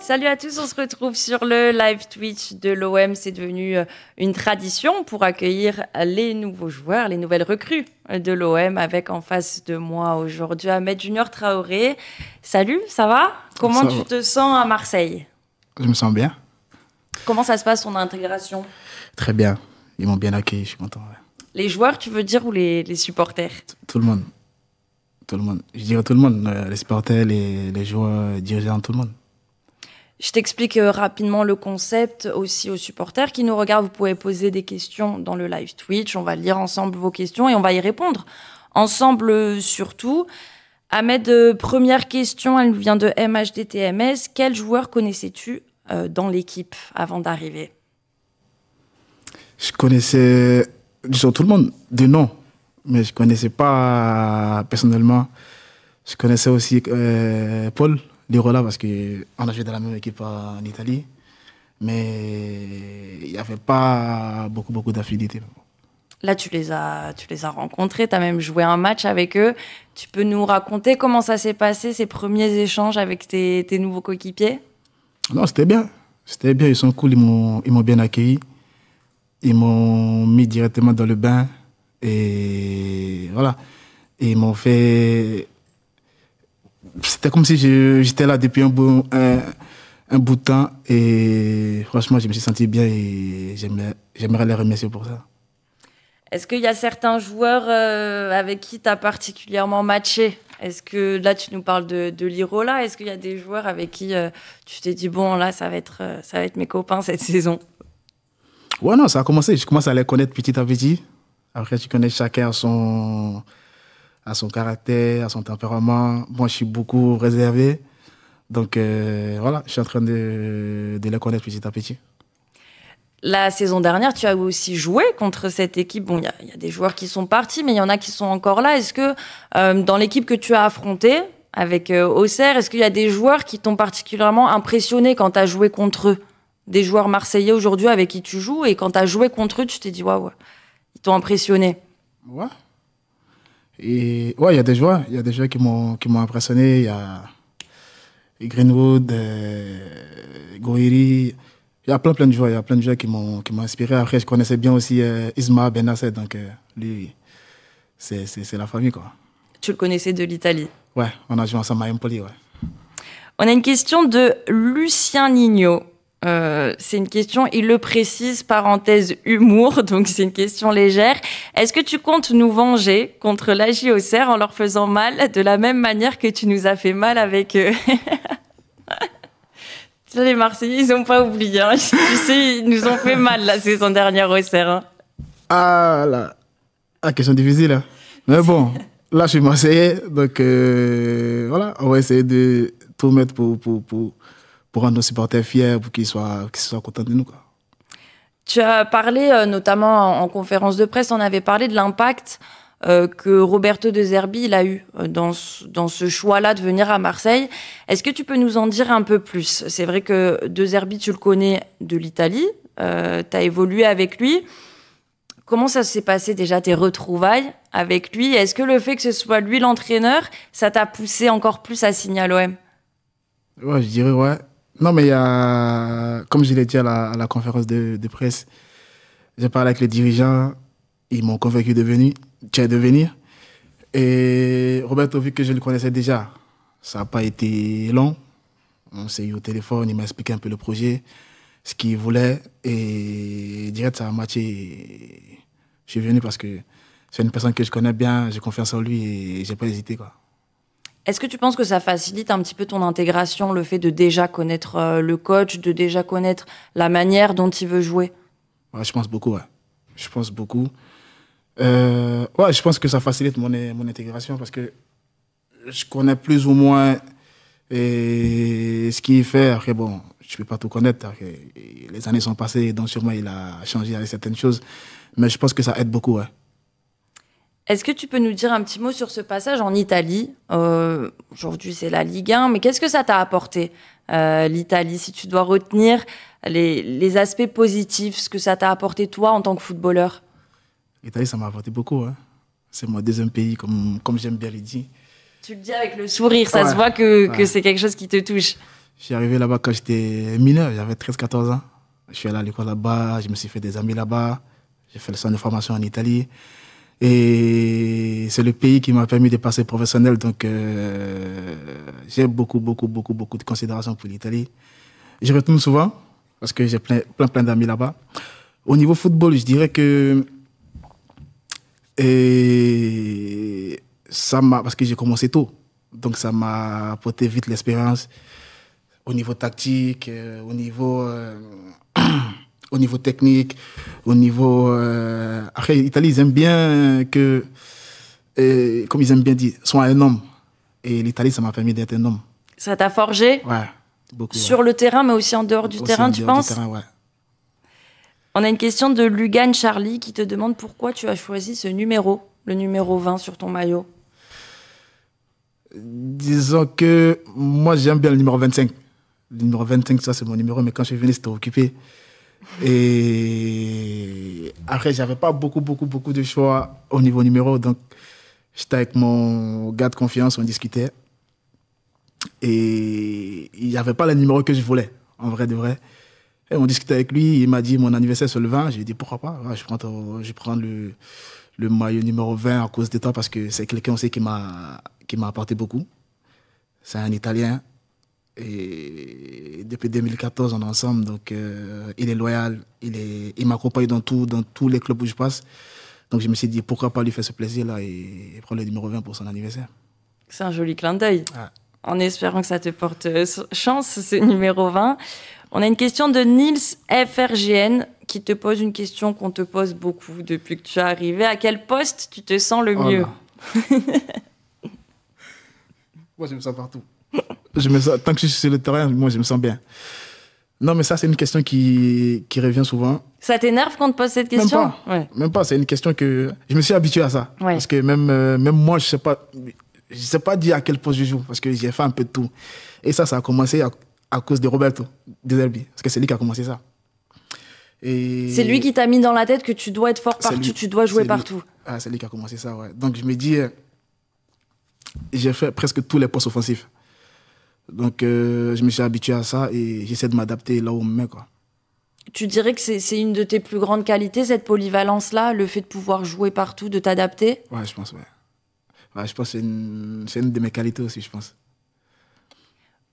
Salut à tous, on se retrouve sur le live Twitch de l'OM. C'est devenu une tradition pour accueillir les nouveaux joueurs, les nouvelles recrues de l'OM, avec en face de moi aujourd'hui Ahmed Junior Traoré. Salut, ça va? Comment tu te sens à Marseille? Je me sens bien. Comment ça se passe ton intégration? Très bien, ils m'ont bien accueilli, je suis content. Ouais. Les joueurs, tu veux dire, ou les supporters? Tout le monde. Tout le monde. Je dirais tout le monde, les supporters, les joueurs, dirigeants, tout le monde. Je t'explique rapidement le concept aussi aux supporters qui nous regardent. Vous pouvez poser des questions dans le live Twitch. On va lire ensemble vos questions et on va y répondre ensemble surtout. Ahmed, première question, elle nous vient de MHDTMS. Quel joueur connaissais-tu dans l'équipe avant d'arriver? Je connaissais tout le monde de nom, mais je ne connaissais pas personnellement. Je connaissais aussi Paul Lirola parce qu'on a joué dans la même équipe en Italie, mais il n'y avait pas beaucoup d'affinités. Là, tu les as rencontrés, tu as même joué un match avec eux. Tu peux nous raconter comment ça s'est passé, ces premiers échanges avec tes nouveaux coéquipiers? Non, c'était bien. C'était bien, ils sont cool, ils m'ont bien accueilli. Ils m'ont mis directement dans le bain et voilà. Et ils m'ont fait... C'était comme si j'étais là depuis un bout de temps et franchement, je me suis senti bien et j'aimerais les remercier pour ça. Est-ce qu'il y a certains joueurs avec qui tu as particulièrement matché? Est-ce que là, tu nous parles de Lirola? Est-ce qu'il y a des joueurs avec qui tu t'es dit, bon, là, ça va être mes copains cette saison? Ouais, non, ça a commencé. Je commence à les connaître petit à petit. Après, tu connais chacun à son caractère, à son tempérament. Moi, je suis beaucoup réservé. Donc, voilà, je suis en train de les connaître petit à petit. La saison dernière, tu as aussi joué contre cette équipe. Bon, il y a des joueurs qui sont partis, mais il y en a qui sont encore là. Est-ce que dans l'équipe que tu as affrontée avec Auxerre, est-ce qu'il y a des joueurs qui t'ont particulièrement impressionné quand tu as joué contre eux? Des joueurs marseillais aujourd'hui avec qui tu joues, et quand tu as joué contre eux, tu t'es dit, waouh, ils t'ont impressionné. Ouais. Et ouais, il y a des joueurs qui m'ont impressionné. Il y a Greenwood, Gouiri. Il y a plein de joueurs, qui m'ont inspiré. Après, je connaissais bien aussi Isma Benasser, donc lui, c'est la famille, quoi. Tu le connaissais de l'Italie? Ouais, on a joué ensemble à Empoli, ouais. On a une question de Lucien Nigno. C'est une question, il le précise, parenthèse humour, donc c'est une question légère. Est-ce que tu comptes nous venger contre l'AJ Auxerre en leur faisant mal de la même manière que tu nous as fait mal avec eux? Les Marseillais, ils n'ont pas oublié. Hein. Tu sais, ils nous ont fait mal la saison dernière au Auxerre. Hein. Ah là, question difficile. Hein. Mais bon, là je suis Marseillais, donc voilà, on va essayer de tout mettre pour rendre nos supporters fiers, pour qu'ils soient contents de nous, quoi. Tu as parlé, notamment en conférence de presse, on avait parlé de l'impact que Roberto De Zerbi il a eu dans ce choix-là de venir à Marseille. Est-ce que tu peux nous en dire un peu plus? C'est vrai que De Zerbi, tu le connais de l'Italie, tu as évolué avec lui. Comment ça s'est passé déjà, tes retrouvailles avec lui? Est-ce que le fait que ce soit lui l'entraîneur, ça t'a poussé encore plus à signer à l'OM? Ouais, je dirais ouais. Non, mais il y a, comme je l'ai dit à la conférence de presse, j'ai parlé avec les dirigeants, ils m'ont convaincu de venir. Et Roberto, vu que je le connaissais déjà, ça n'a pas été long. On s'est eu au téléphone, il m'a expliqué un peu le projet, ce qu'il voulait, et direct, ça a matché. Je suis venu parce que c'est une personne que je connais bien, j'ai confiance en lui et j'ai pas hésité, quoi. Est-ce que tu penses que ça facilite un petit peu ton intégration, le fait de déjà connaître le coach, de déjà connaître la manière dont il veut jouer? Ouais, je pense beaucoup, ouais. Je pense beaucoup. Ouais, je pense que ça facilite mon intégration parce que je connais plus ou moins ce qu'il fait. Après, bon, je ne peux pas tout connaître. Les années sont passées, donc sûrement il a changé avec certaines choses. Mais je pense que ça aide beaucoup, ouais. Est-ce que tu peux nous dire un petit mot sur ce passage en Italie? Aujourd'hui, c'est la Ligue 1, mais qu'est-ce que ça t'a apporté, l'Italie, si tu dois retenir les aspects positifs, ce que ça t'a apporté toi en tant que footballeur? L'Italie, ça m'a apporté beaucoup. Hein. C'est mon deuxième pays, comme j'aime bien le dire. Tu le dis avec le sourire, ça se voit que c'est quelque chose qui te touche. Je suis arrivé là-bas quand j'étais mineur, j'avais 13-14 ans. Je suis allé à l'école là-bas, je me suis fait des amis là-bas. J'ai fait le centre de formation en Italie. Et c'est le pays qui m'a permis de passer professionnel. Donc, j'ai beaucoup de considération pour l'Italie. Je retourne souvent parce que j'ai plein d'amis là-bas. Au niveau football, je dirais que parce que j'ai commencé tôt. Donc, ça m'a apporté vite l'expérience au niveau tactique, au niveau technique, au niveau... Après, l'Italie, ils aiment bien que, comme ils aiment bien dire, sois un homme. Et l'Italie, ça m'a permis d'être un homme. Ça t'a forgé? Ouais, beaucoup. Sur le terrain, mais aussi en dehors du terrain, tu penses? Du terrain, ouais. On a une question de Lugan Charlie qui te demande pourquoi tu as choisi ce numéro, le numéro 20 sur ton maillot. Disons que moi, j'aime bien le numéro 25. Le numéro 25, ça, c'est mon numéro, mais quand je suis venu, c'était occupé. Et après, j'avais pas beaucoup de choix au niveau numéro. Donc, j'étais avec mon gars de confiance, on discutait. Et il n'y avait pas le numéro que je voulais, en vrai de vrai. Et on discutait avec lui, il m'a dit mon anniversaire c'est le 20. J'ai dit pourquoi pas, ouais, je prends le maillot numéro 20 à cause de toi parce que c'est quelqu'un aussi qui m'a apporté beaucoup. C'est un Italien. Et depuis 2014, on est ensemble, donc il est loyal, il m'accompagne dans tous les clubs où je passe. Donc je me suis dit, pourquoi pas lui faire ce plaisir-là et prendre le numéro 20 pour son anniversaire. C'est un joli clin d'œil, ah. En espérant que ça te porte chance, ce numéro 20. On a une question de Nils FRGN qui te pose une question qu'on te pose beaucoup depuis que tu es arrivé. À quel poste tu te sens le mieux? Moi, je me sens partout. Tant que je suis sur le terrain, moi, je me sens bien. Non, mais ça, c'est une question qui revient souvent. Ça t'énerve quand on te pose cette question? Même pas. Ouais. Même pas. C'est une question que je me suis habitué à ça. Ouais. Parce que même moi, je sais pas dire à quel poste je joue parce que j'ai fait un peu de tout. Et ça a commencé à cause de Roberto De Zerbi. Parce que c'est lui qui a commencé ça. Et c'est lui qui t'a mis dans la tête que tu dois être fort partout, tu dois jouer partout. Ah, c'est lui qui a commencé ça, ouais. Donc, je me dis, j'ai fait presque tous les postes offensifs. Donc, je me suis habitué à ça et j'essaie de m'adapter là où on me met, quoi. Tu dirais que c'est une de tes plus grandes qualités, cette polyvalence-là, le fait de pouvoir jouer partout, de t'adapter? Ouais, je pense, ouais. Ouais, je pense que c'est une de mes qualités aussi, je pense.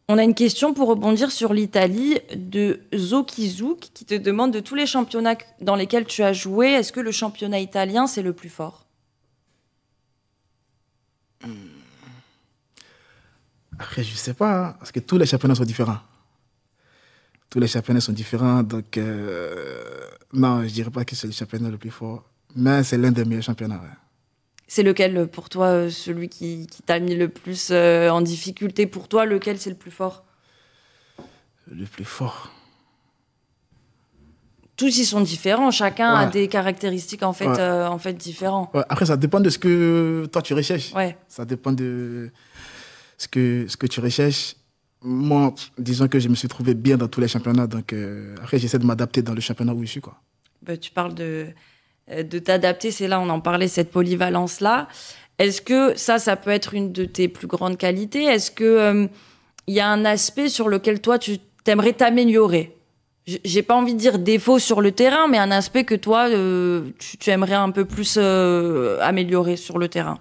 On a une question pour rebondir sur l'Italie de Zokizouk qui te demande de tous les championnats dans lesquels tu as joué, est-ce que le championnat italien, c'est le plus fort? Après, je sais pas, hein, parce que tous les championnats sont différents. Tous les championnats sont différents, donc non, je dirais pas que c'est le championnat le plus fort, mais c'est l'un des meilleurs championnats, ouais. C'est lequel, pour toi, celui qui t'a mis le plus en difficulté? Pour toi, lequel c'est le plus fort? Le plus fort. Tous, ils sont différents. Chacun a des caractéristiques, en fait différentes. Ouais. Après, ça dépend de ce que toi, tu recherches. Ouais. Ça dépend de ce que tu recherches. Moi, disons que je me suis trouvé bien dans tous les championnats. Donc, après, j'essaie de m'adapter dans le championnat où je suis, quoi. Bah, tu parles de t'adapter, c'est là, on en parlait, cette polyvalence-là. Est-ce que ça peut être une de tes plus grandes qualités? Est-ce que y a un aspect sur lequel toi, tu t'aimerais t'améliorer? J'ai pas envie de dire défaut sur le terrain, mais un aspect que toi, tu aimerais un peu plus améliorer sur le terrain.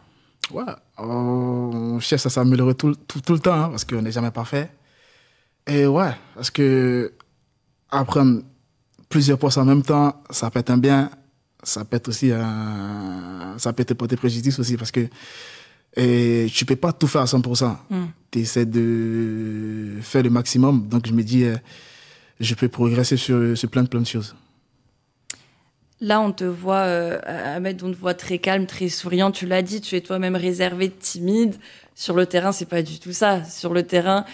Ouais, on cherche à s'améliorer tout le temps, hein, parce qu'on n'est jamais parfait. Et ouais, parce que apprendre plusieurs postes en même temps, ça peut être un bien, ça peut être aussi ça peut te porter préjudice aussi, parce que tu peux pas tout faire à 100%. Tu essaies de faire le maximum, donc je me dis, je peux progresser sur plein de choses. Là, on te voit, Ahmed, on te voit très calme, très souriant. Tu l'as dit, tu es toi-même réservé, timide. Sur le terrain, c'est pas du tout ça. Sur le terrain,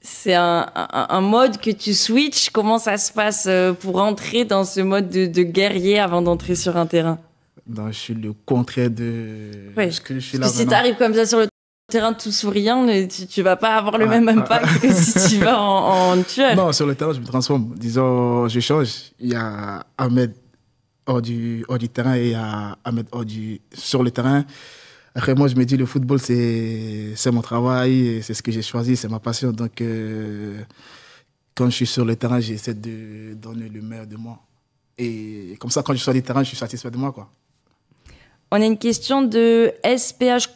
c'est un mode que tu switches. Comment ça se passe pour entrer dans ce mode de guerrier avant d'entrer sur un terrain? Non, je suis le contraire de ce que je suis là. Parce que si tu arrives comme ça sur le terrain tout souriant, tu vas pas avoir le même impact que si tu vas en tueur. Non, sur le terrain, je me transforme. Disons, je change. Il y a Ahmed hors du terrain et il y a Ahmed sur le terrain. Après, moi, je me dis, le football, c'est mon travail, c'est ce que j'ai choisi, c'est ma passion. Donc, quand je suis sur le terrain, j'essaie de donner le meilleur de moi. Et comme ça, quand je sors du terrain, je suis satisfait de moi, quoi. On a une question de SPH.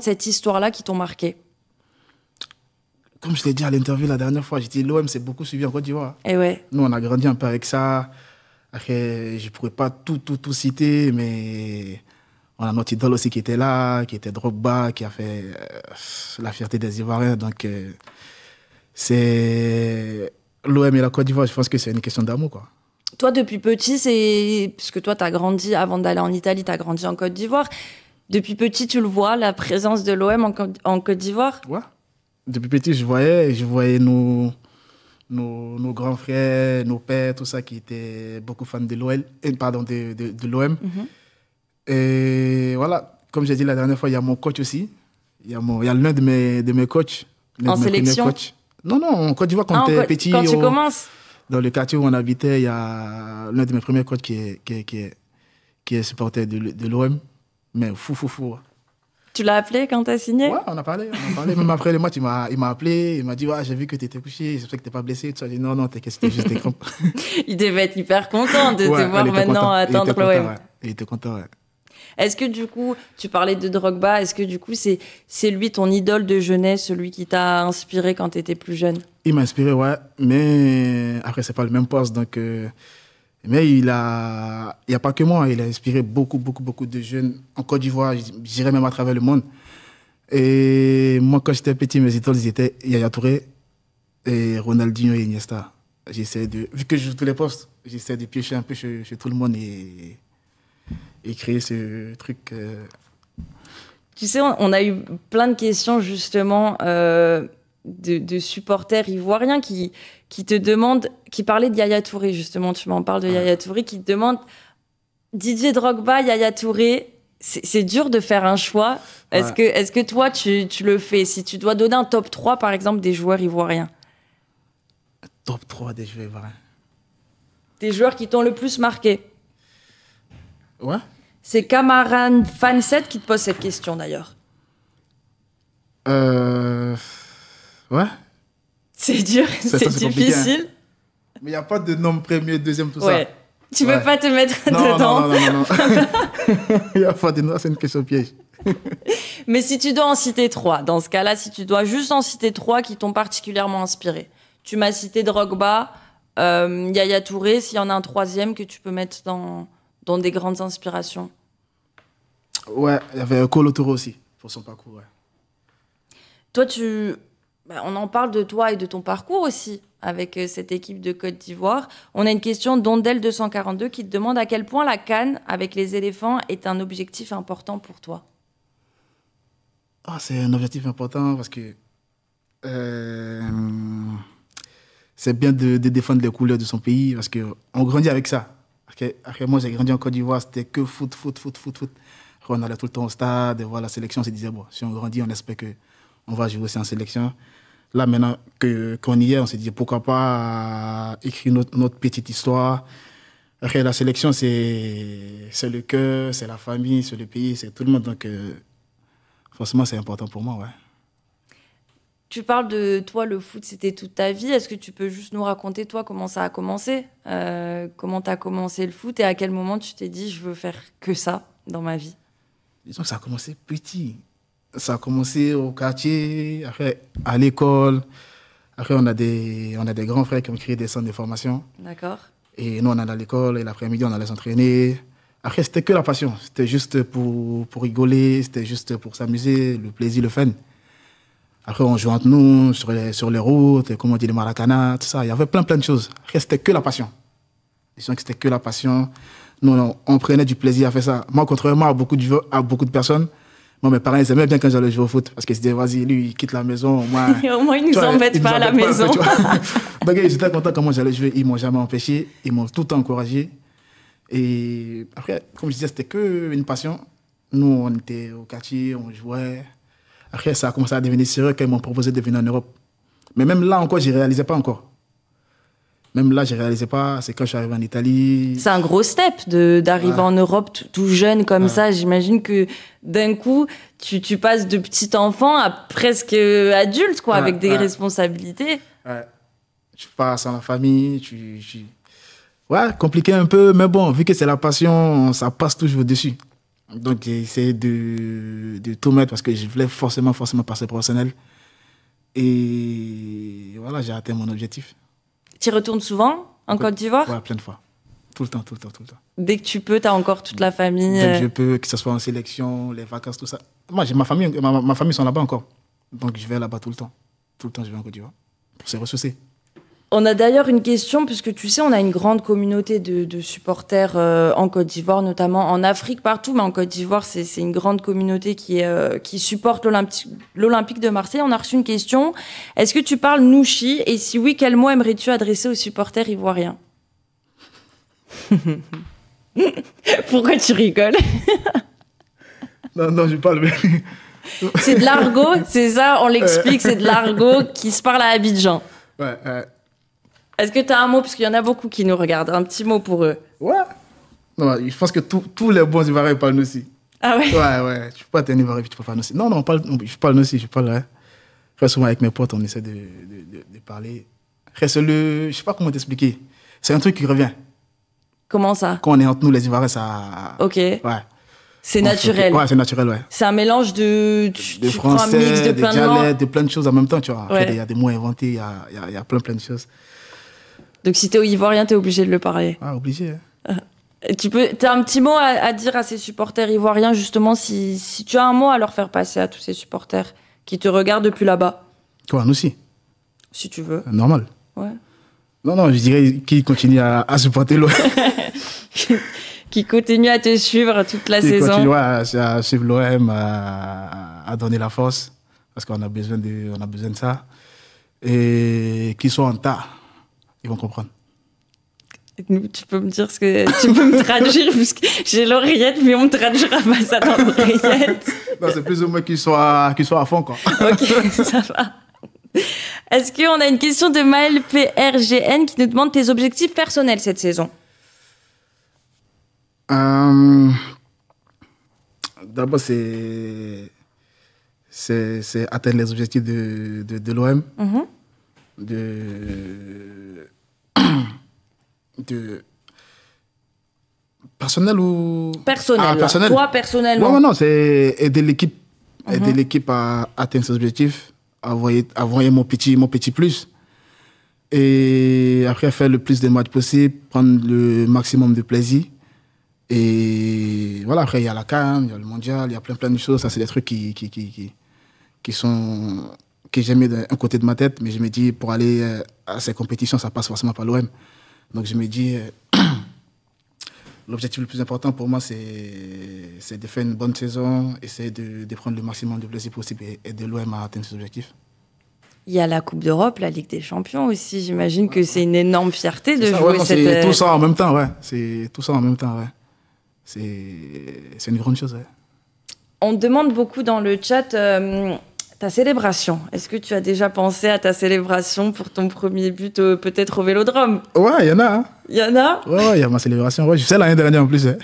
Cette histoire-là qui t'ont marqué. Comme je l'ai dit à l'interview la dernière fois, j'ai dit l'OM s'est beaucoup suivi en Côte d'Ivoire. Et ouais. Nous, on a grandi un peu avec ça. Après, je ne pourrais pas tout citer, mais on a notre idole aussi qui était là, qui était Drogba, qui a fait la fierté des Ivoiriens. Donc, c'est l'OM et la Côte d'Ivoire, je pense que c'est une question d'amour, quoi. Toi, depuis petit, parce que toi, tu as grandi, avant d'aller en Italie, tu as grandi en Côte d'Ivoire. Depuis petit, tu le vois, la présence de l'OM en Côte d'Ivoire? Ouais. Depuis petit, je voyais nos grands frères, nos pères, tout ça, qui étaient beaucoup fans de l'OL, de l'OM. Et voilà, comme j'ai dit la dernière fois, il y a mon coach aussi. Il y a l'un de mes coachs. En sélection? Non, en Côte d'Ivoire, quand tu es petit. Quand tu commences? Dans le quartier où on habitait, il y a l'un de mes premiers coachs qui est supporter de l'OM. Mais fou. Tu l'as appelé quand tu as signé? Ouais, on a parlé. Même après le match, il m'a appelé. Il m'a dit, ouais, j'ai vu que tu étais couché. J'espère que tu n'es pas blessé. J'ai dit, non, t'inquiète, c'était juste des crampes. Il devait être hyper content de te voir maintenant atteindre l'OM. Il était content, ouais. Est-ce que du coup, tu parlais de Drogba, est-ce que du coup, c'est lui ton idole de jeunesse, celui qui t'a inspiré quand tu étais plus jeune? Il m'a inspiré, ouais. Mais après, c'est pas le même poste. Donc, mais il n'y a pas que moi. Il a inspiré beaucoup de jeunes en Côte d'Ivoire, je dirais même à travers le monde. Et moi, quand j'étais petit, mes idoles, ils étaient Yaya Touré et Ronaldinho et Iniesta. Vu que je joue tous les postes, j'essaie de piocher un peu chez tout le monde et créer ce truc. Tu sais, on a eu plein de questions justement de supporters ivoiriens qui te demandent, qui parlaient de Yaya Touré justement, tu m'en parles de Yaya Touré, qui te demandent Didier Drogba, Yaya Touré, c'est dur de faire un choix. Ouais. Est-ce que toi, tu le fais? Si tu dois donner un top 3 par exemple des joueurs ivoiriens. Top 3 des joueurs ivoiriens. Des joueurs qui t'ont le plus marqué. Ouais. C'est Cameron Fan7 qui te pose cette question d'ailleurs. Ouais. C'est dur, c'est difficile. Hein. Mais il n'y a pas de nom premier, deuxième, tout ouais. ça. Tu veux pas te mettre dedans? Non. Il n'y a pas de nom, c'est une question piège. Mais si tu dois en citer 3, dans ce cas-là, si tu dois juste en citer 3 qui t'ont particulièrement inspiré. Tu m'as cité Drogba, Yaya Touré, s'il y en a un troisième que tu peux mettre dans des grandes inspirations. Ouais, il y avait Kolo Touré aussi, pour son parcours, ouais. Toi, on en parle de toi et de ton parcours aussi, avec cette équipe de Côte d'Ivoire. On a une question d'Ondel242 qui te demande à quel point la CAN avec les éléphants est un objectif important pour toi. C'est un objectif important parce que c'est bien de défendre les couleurs de son pays parce qu'on grandit avec ça. Après, moi, j'ai grandi en Côte d'Ivoire, c'était que foot. On allait tout le temps au stade, et voilà, la sélection, on se disait, bon, si on grandit, on espère qu'on va jouer aussi en sélection. Là, maintenant qu'on y est, on s'est dit, pourquoi pas écrire notre petite histoire. Après, la sélection, c'est le cœur, c'est la famille, c'est le pays, c'est tout le monde. Donc, forcément, c'est important pour moi, ouais. Tu parles de toi, le foot, c'était toute ta vie. Est-ce que tu peux juste nous raconter, toi, comment ça a commencé? Comment tu as commencé le foot et à quel moment tu t'es dit, je veux faire que ça dans ma vie? Disons que ça a commencé petit. Ça a commencé au quartier, après à l'école. Après, on a des grands frères qui ont créé des centres de formation. D'accord. Et nous, on allait à l'école et l'après-midi, on allait s'entraîner. Après, c'était que la passion. C'était juste pour rigoler, c'était juste pour s'amuser, le plaisir, le fun. Après, on jouait entre nous, sur les routes, comme on dit, les maracana, tout ça. Il y avait plein de choses. Après, c'était que la passion. Disons que c'était que la passion. Nous, on prenait du plaisir à faire ça. Moi, contrairement à beaucoup de personnes, moi, mes parents, ils aimaient bien quand j'allais jouer au foot. Parce qu'ils se disaient, vas-y, lui, il quitte la maison. Au moins, ils nous embêtent pas à la maison. Donc, ils étaient contents comment j'allais jouer. Ils ne m'ont jamais empêché. Ils m'ont tout le temps encouragé. Et après, comme je disais, c'était qu'une passion. Nous, on était au quartier, on jouait. Après, ça a commencé à devenir sérieux quand ils m'ont proposé de venir en Europe. Mais même là encore, je ne réalisais pas encore. Même là, je ne réalisais pas. C'est quand je suis arrivé en Italie. C'est un gros step d'arriver en Europe tout jeune comme ça. J'imagine que d'un coup, tu passes de petit enfant à presque adulte, quoi, avec des responsabilités. Ouais. Tu pars sans la famille. Ouais, compliqué un peu. Mais bon, vu que c'est la passion, ça passe toujours dessus. Donc, j'ai essayé de tout mettre parce que je voulais forcément passer professionnel. Et voilà, j'ai atteint mon objectif. Tu y retournes souvent en Côte d'Ivoire? Ouais, plein de fois. Tout le temps. Dès que tu peux, tu as encore toute la famille. Dès que je peux, que ce soit en sélection, les vacances, tout ça. Moi, j'ai ma famille, ma famille sont là-bas encore. Donc, je vais là-bas tout le temps. Tout le temps, je vais en Côte d'Ivoire pour se ressourcer. On a d'ailleurs une question, puisque tu sais, on a une grande communauté de supporters en Côte d'Ivoire, notamment en Afrique, partout, mais en Côte d'Ivoire, c'est une grande communauté qui supporte l'Olympique de Marseille. On a reçu une question. Est-ce que tu parles Nouchi? Et si oui, quel mot aimerais-tu adresser aux supporters ivoiriens? Pourquoi tu rigoles? Non, je parle. C'est de l'argot, c'est ça, on l'explique, c'est de l'argot qui se parle à Abidjan. Ouais. Est-ce que tu as un mot, parce qu'il y en a beaucoup qui nous regardent, un petit mot pour eux? Ouais. Non, je pense que tous les bons Ivoiriens parlent aussi. Ah ouais? Ouais. Tu peux pas être un Ivoirien, tu peux pas aussi. Non, je parle aussi, je parle. Hein. Très souvent avec mes potes, on essaie de parler. Je sais pas comment t'expliquer. C'est un truc qui revient. Comment ça? Quand on est entre nous, les Ivoiriens, ça... Ok. Ouais. C'est naturel. Ouais, c'est naturel, ouais. C'est un mélange de français, un mix de plein de dialectes, de plein de choses en même temps, tu vois. Après, Ouais. il y a des mots inventés, il y a plein de choses. Donc si t'es au Ivoirien, t'es obligé de le parler. Ah, obligé. Hein. T'as un petit mot à dire à ces supporters ivoiriens, justement, si tu as un mot à leur faire passer à tous ces supporters qui te regardent depuis là-bas? Toi, nous aussi. Si tu veux. Normal. Ouais. Non, je dirais qu'ils continuent à supporter l'OM. Qui continue à te suivre toute la Qu'ils saison. continuent à suivre l'OM, à donner la force, parce qu'on a besoin de ça. Et qu'ils soient en tas, ils vont comprendre. Tu peux me dire ce que... Tu peux me traduire, parce que j'ai l'oreillette, mais on me traduira pas ça dans l'oreillette. Non, c'est plus ou moins qu'ils soient à fond, quoi. Ok, ça va. Est-ce qu'on a une question de Maël PRGN qui nous demande tes objectifs personnels cette saison? D'abord, c'est atteindre les objectifs de l'OM. Personnel ou... Personnel. Personnel. Toi, personnellement. Non, c'est aider l'équipe à atteindre ses objectifs, à envoyer mon petit plus. Et après, faire le plus de matchs possible, prendre le maximum de plaisir. Et voilà, après, il y a la CAN, il y a le mondial, il y a plein de choses. Ça, c'est des trucs que j'ai mis d'un côté de ma tête. Mais je me dis, pour aller à ces compétitions, ça passe forcément par l'OM. Donc, je me dis, l'objectif le plus important pour moi, c'est de faire une bonne saison, essayer de prendre le maximum de plaisir possible et aider l'OM à atteindre ses objectifs. Il y a la Coupe d'Europe, la Ligue des Champions aussi. J'imagine que c'est une énorme fierté de jouer ouais, non, cette... C'est tout ça en même temps, ouais. C'est tout ça en même temps, ouais. C'est une grande chose, ouais. On te demande beaucoup dans le chat ta célébration. Est-ce que tu as déjà pensé à ta célébration pour ton premier but, peut-être au Vélodrome? Ouais, il y en a. Hein. Il y en a? Ouais, il y a ma célébration. Ouais, je sais l'année dernière en plus. Hein.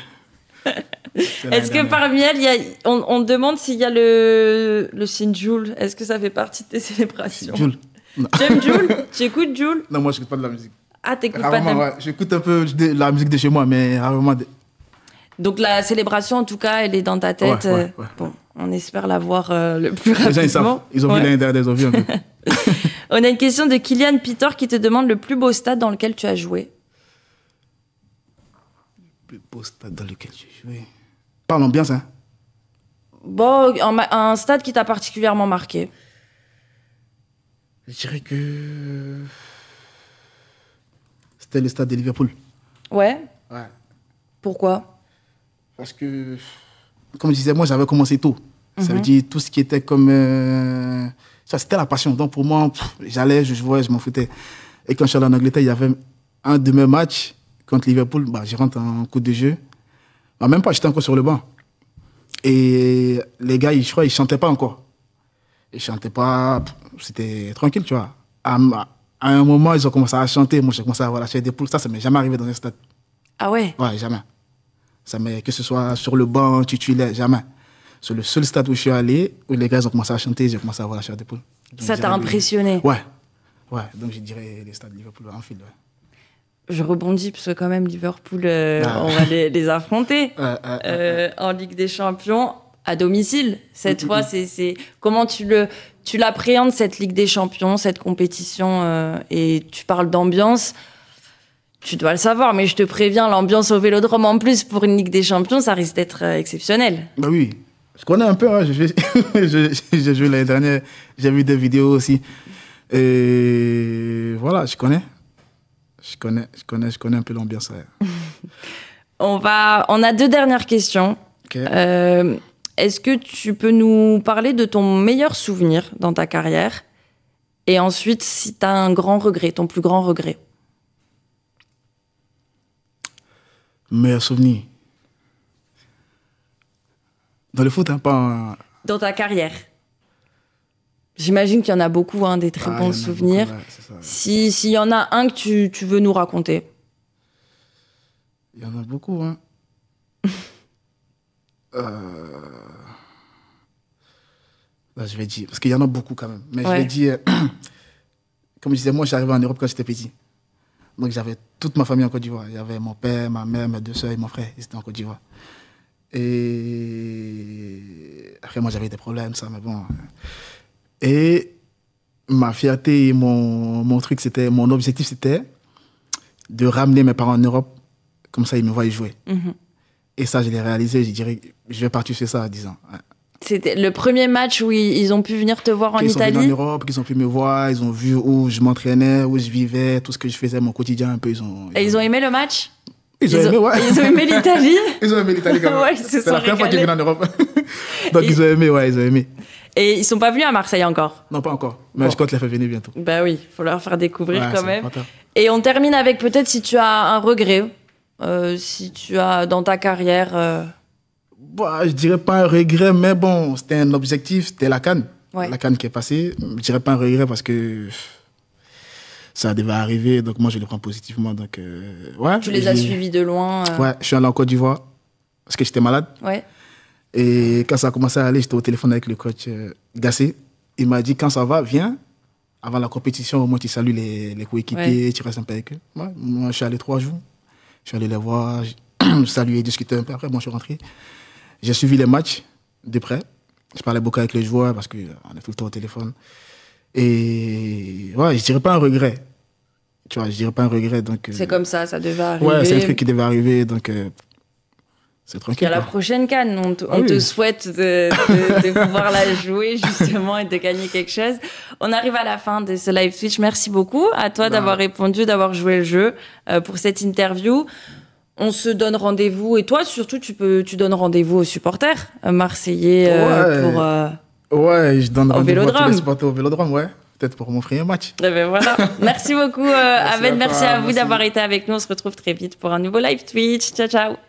Est-ce que parmi elles, on te demande s'il y a le signe Joule? Est-ce que ça fait partie de tes célébrations? Joule. Tu aimes Joule? Tu écoutes Joule? Non, moi, je n'écoute pas de la musique. Ah, t'écoutes pas de la musique? Ouais. J'écoute un peu de la musique de chez moi, mais rarement. Donc la célébration, en tout cas, elle est dans ta tête. Ouais. Bon, on espère la voir le plus rapidement. Les gens, ils ont vu l'année dernière, ils ont vu un peu. On a une question de Kylian Pitor qui te demande le plus beau stade dans lequel tu as joué. Le plus beau stade dans lequel j'ai joué. Pas l'ambiance, hein. Bon, un stade qui t'a particulièrement marqué. Je dirais que c'était le stade de Liverpool. Ouais. Ouais. Pourquoi? Parce que, comme je disais, moi, j'avais commencé tôt. Ça veut dire tout ce qui était comme... ça, c'était la passion. Donc, pour moi, j'allais, je jouais, je m'en foutais. Et quand je suis allé en Angleterre, il y avait un de mes matchs contre Liverpool. Bah, je rentre en coup de jeu. Bah, même pas, j'étais encore sur le banc. Et les gars, je crois, ils chantaient pas encore. Ils chantaient pas, c'était tranquille, tu vois. À un moment, ils ont commencé à chanter. Moi, j'ai commencé à avoir la chair des poules. Ça m'est jamais arrivé dans un stade. Ah ouais? Ouais, jamais. Que ce soit sur le banc, titulaire, jamais. C'est le seul stade où je suis allé, où les gars ont commencé à chanter, j'ai commencé à avoir la chair des poules. Donc, Ça t'a impressionné? Ouais. Ouais, donc je dirais les stades Liverpool en fil. Ouais. Je rebondis, parce que quand même, Liverpool, on va les affronter en Ligue des Champions, à domicile. Cette fois, c'est comment tu l'appréhendes, cette Ligue des Champions, cette compétition, et tu parles d'ambiance. Tu dois le savoir, mais je te préviens, l'ambiance au Vélodrome, en plus, pour une Ligue des Champions, ça risque d'être exceptionnel. Bah oui, je connais un peu. Hein. J'ai joué l'année dernière, j'ai vu des vidéos aussi. Et voilà, je connais un peu l'ambiance. Ouais. On a 2 dernières questions. Okay. Est-ce que tu peux nous parler de ton meilleur souvenir dans ta carrière? Et ensuite, si tu as un grand regret, ton plus grand regret. Meilleur souvenir. Dans le foot, hein, pas... Dans ta carrière. J'imagine qu'il y en a beaucoup, hein, des très bons souvenirs. Beaucoup, ouais, s'il y en a un que tu veux nous raconter. Il y en a beaucoup, hein. Là, je vais dire, parce qu'il y en a beaucoup quand même. Mais je vais dire, comme je disais, moi, je suis arrivé en Europe quand j'étais petit. Donc, j'avais toute ma famille en Côte d'Ivoire. Il y avait mon père, ma mère, mes 2 sœurs et mon frère. Ils étaient en Côte d'Ivoire. Et après, moi, j'avais des problèmes, ça, mais bon. Et ma fierté et mon truc, mon objectif, c'était de ramener mes parents en Europe. Comme ça, ils me voient jouer. Mm-hmm. Et ça, je l'ai réalisé. Je dirais, je vais partir sur ça à 10 ans. Ouais. C'était le premier match où ils ont pu venir te voir en Italie? Ils sont venus en Europe, qu'ils ont pu me voir, ils ont vu où je m'entraînais, où je vivais, tout ce que je faisais, mon quotidien un peu. Ils ont aimé le match? Ils ont aimé, ouais. Ils ont aimé l'Italie? Ils ont aimé l'Italie quand même. Ouais, c'est la première fois qu'ils viennent en Europe. Donc ils ont aimé, ouais, ils ont aimé. Et ils sont pas venus à Marseille encore? Non, pas encore. Mais je compte les faire venir bientôt. Bah oui, il faut leur faire découvrir quand même. Et on termine avec peut-être si tu as un regret, si tu as dans ta carrière... Bah, je dirais pas un regret, mais bon, c'était un objectif, c'était la CAN. Ouais. La CAN qui est passée. Je dirais pas un regret parce que ça devait arriver, donc moi je le prends positivement. Donc, ouais, tu les as suivis de loin Ouais, je suis allé en Côte d'Ivoire parce que j'étais malade. Ouais. Et quand ça a commencé à aller, j'étais au téléphone avec le coach Gassé. Il m'a dit, quand ça va, viens. Avant la compétition, au moins tu salues les coéquipiers, tu restes un peu avec eux. Ouais, moi, je suis allé 3 jours. Je suis allé les voir, saluer, discuter un peu. Après, moi, je suis rentré. J'ai suivi les matchs de près. Je parlais beaucoup avec les joueurs parce qu'on est tout le temps au téléphone. Et ouais, je dirais pas un regret. Tu vois, je dirais pas un regret. Donc, c'est comme ça devait arriver. Ouais, c'est un truc qui devait arriver, donc c'est tranquille. À la prochaine CAN, on te souhaite de pouvoir la jouer justement et de gagner quelque chose. On arrive à la fin de ce live Twitch. Merci beaucoup à toi d'avoir répondu, d'avoir joué le jeu pour cette interview. On se donne rendez-vous, et toi surtout tu donnes rendez-vous aux supporters marseillais ouais, je donne rendez-vous à tous les supporters au Vélodrome, ouais. Peut-être pour m'offrir un match. Et ben voilà. Merci beaucoup Ahmed, merci à vous d'avoir été avec nous. On se retrouve très vite pour un nouveau live Twitch. Ciao, ciao.